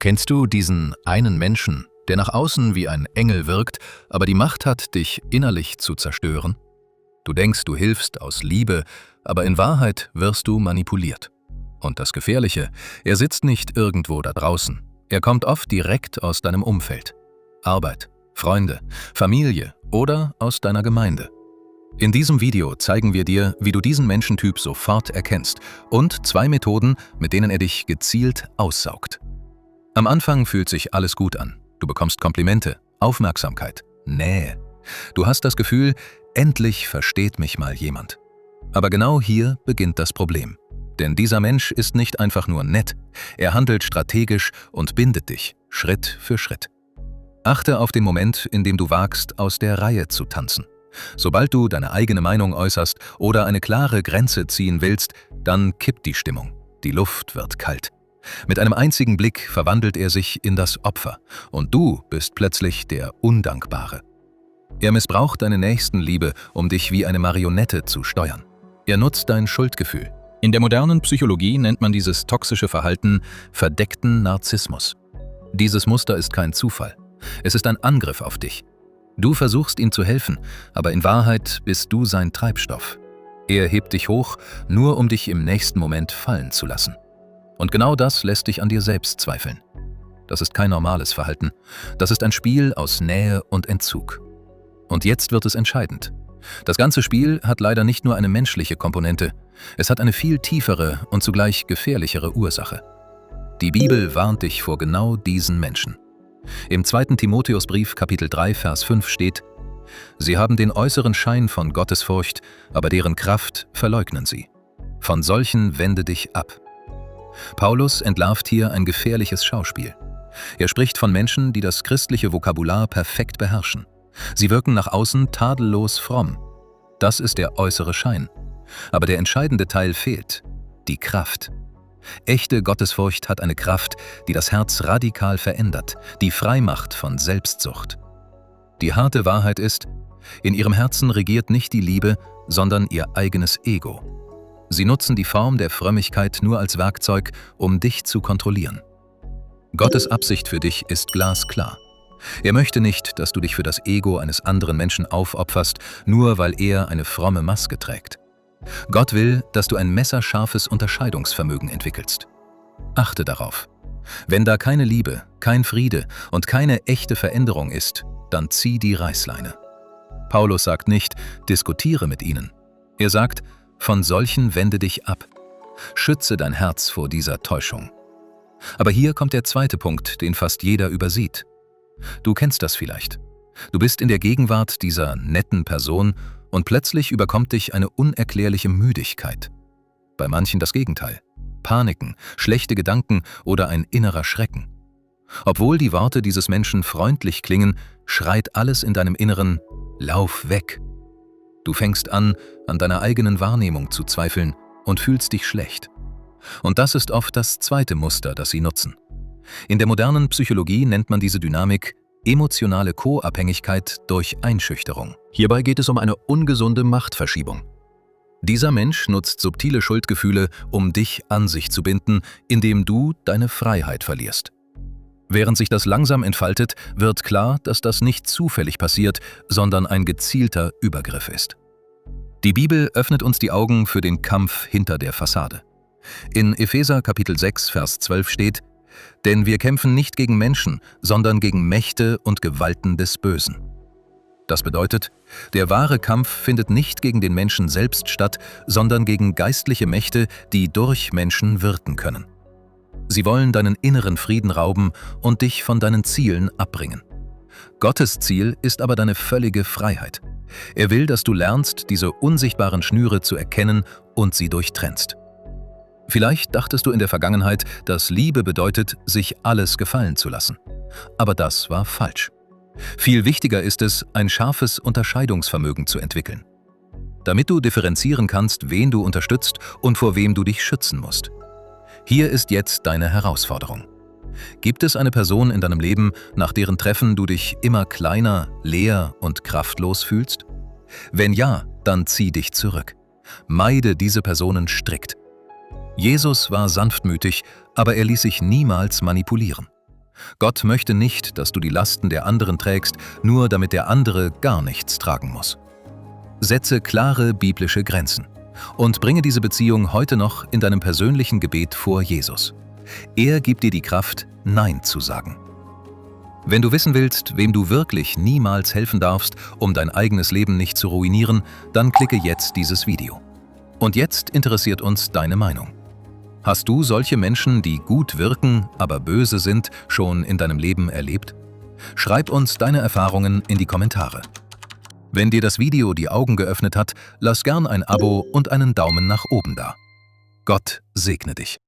Kennst du diesen einen Menschen, der nach außen wie ein Engel wirkt, aber die Macht hat, dich innerlich zu zerstören? Du denkst, du hilfst aus Liebe, aber in Wahrheit wirst du manipuliert. Und das Gefährliche, er sitzt nicht irgendwo da draußen. Er kommt oft direkt aus deinem Umfeld. Arbeit, Freunde, Familie oder aus deiner Gemeinde. In diesem Video zeigen wir dir, wie du diesen Menschentyp sofort erkennst und 2 Methoden, mit denen er dich gezielt aussaugt. Am Anfang fühlt sich alles gut an. Du bekommst Komplimente, Aufmerksamkeit, Nähe. Du hast das Gefühl, endlich versteht mich mal jemand. Aber genau hier beginnt das Problem. Denn dieser Mensch ist nicht einfach nur nett, er handelt strategisch und bindet dich, Schritt für Schritt. Achte auf den Moment, in dem du wagst, aus der Reihe zu tanzen. Sobald du deine eigene Meinung äußerst oder eine klare Grenze ziehen willst, dann kippt die Stimmung. Die Luft wird kalt. Mit einem einzigen Blick verwandelt er sich in das Opfer und du bist plötzlich der Undankbare. Er missbraucht deine Nächstenliebe, um dich wie eine Marionette zu steuern. Er nutzt dein Schuldgefühl. In der modernen Psychologie nennt man dieses toxische Verhalten verdeckten Narzissmus. Dieses Muster ist kein Zufall. Es ist ein Angriff auf dich. Du versuchst ihm zu helfen, aber in Wahrheit bist du sein Treibstoff. Er hebt dich hoch, nur um dich im nächsten Moment fallen zu lassen. Und genau das lässt dich an dir selbst zweifeln. Das ist kein normales Verhalten. Das ist ein Spiel aus Nähe und Entzug. Und jetzt wird es entscheidend. Das ganze Spiel hat leider nicht nur eine menschliche Komponente. Es hat eine viel tiefere und zugleich gefährlichere Ursache. Die Bibel warnt dich vor genau diesen Menschen. Im 2. Timotheusbrief, Kapitel 3, Vers 5 steht: Sie haben den äußeren Schein von Gottesfurcht, aber deren Kraft verleugnen sie. Von solchen wende dich ab. Paulus entlarvt hier ein gefährliches Schauspiel. Er spricht von Menschen, die das christliche Vokabular perfekt beherrschen. Sie wirken nach außen tadellos fromm. Das ist der äußere Schein. Aber der entscheidende Teil fehlt: die Kraft. Echte Gottesfurcht hat eine Kraft, die das Herz radikal verändert, die frei macht von Selbstsucht. Die harte Wahrheit ist, in ihrem Herzen regiert nicht die Liebe, sondern ihr eigenes Ego. Sie nutzen die Form der Frömmigkeit nur als Werkzeug, um dich zu kontrollieren. Gottes Absicht für dich ist glasklar. Er möchte nicht, dass du dich für das Ego eines anderen Menschen aufopferst, nur weil er eine fromme Maske trägt. Gott will, dass du ein messerscharfes Unterscheidungsvermögen entwickelst. Achte darauf. Wenn da keine Liebe, kein Friede und keine echte Veränderung ist, dann zieh die Reißleine. Paulus sagt nicht, diskutiere mit ihnen. Er sagt, von solchen wende dich ab. Schütze dein Herz vor dieser Täuschung. Aber hier kommt der zweite Punkt, den fast jeder übersieht. Du kennst das vielleicht. Du bist in der Gegenwart dieser netten Person und plötzlich überkommt dich eine unerklärliche Müdigkeit. Bei manchen das Gegenteil. Paniken, schlechte Gedanken oder ein innerer Schrecken. Obwohl die Worte dieses Menschen freundlich klingen, schreit alles in deinem Inneren: Lauf weg! Du fängst an deiner eigenen Wahrnehmung zu zweifeln und fühlst dich schlecht. Und das ist oft das zweite Muster, das sie nutzen. In der modernen Psychologie nennt man diese Dynamik emotionale Co-Abhängigkeit durch Einschüchterung. Hierbei geht es um eine ungesunde Machtverschiebung. Dieser Mensch nutzt subtile Schuldgefühle, um dich an sich zu binden, indem du deine Freiheit verlierst. Während sich das langsam entfaltet, wird klar, dass das nicht zufällig passiert, sondern ein gezielter Übergriff ist. Die Bibel öffnet uns die Augen für den Kampf hinter der Fassade. In Epheser Kapitel 6, Vers 12 steht: Denn wir kämpfen nicht gegen Menschen, sondern gegen Mächte und Gewalten des Bösen. Das bedeutet, der wahre Kampf findet nicht gegen den Menschen selbst statt, sondern gegen geistliche Mächte, die durch Menschen wirken können. Sie wollen deinen inneren Frieden rauben und dich von deinen Zielen abbringen. Gottes Ziel ist aber deine völlige Freiheit. Er will, dass du lernst, diese unsichtbaren Schnüre zu erkennen und sie durchtrennst. Vielleicht dachtest du in der Vergangenheit, dass Liebe bedeutet, sich alles gefallen zu lassen. Aber das war falsch. Viel wichtiger ist es, ein scharfes Unterscheidungsvermögen zu entwickeln. Damit du differenzieren kannst, wen du unterstützt und vor wem du dich schützen musst. Hier ist jetzt deine Herausforderung. Gibt es eine Person in deinem Leben, nach deren Treffen du dich immer kleiner, leer und kraftlos fühlst? Wenn ja, dann zieh dich zurück. Meide diese Personen strikt. Jesus war sanftmütig, aber er ließ sich niemals manipulieren. Gott möchte nicht, dass du die Lasten der anderen trägst, nur damit der andere gar nichts tragen muss. Setze klare biblische Grenzen und bringe diese Beziehung heute noch in deinem persönlichen Gebet vor Jesus. Er gibt dir die Kraft, Nein zu sagen. Wenn du wissen willst, wem du wirklich niemals helfen darfst, um dein eigenes Leben nicht zu ruinieren, dann klicke jetzt dieses Video. Und jetzt interessiert uns deine Meinung. Hast du solche Menschen, die gut wirken, aber böse sind, schon in deinem Leben erlebt? Schreib uns deine Erfahrungen in die Kommentare. Wenn dir das Video die Augen geöffnet hat, lass gern ein Abo und einen Daumen nach oben da. Gott segne dich.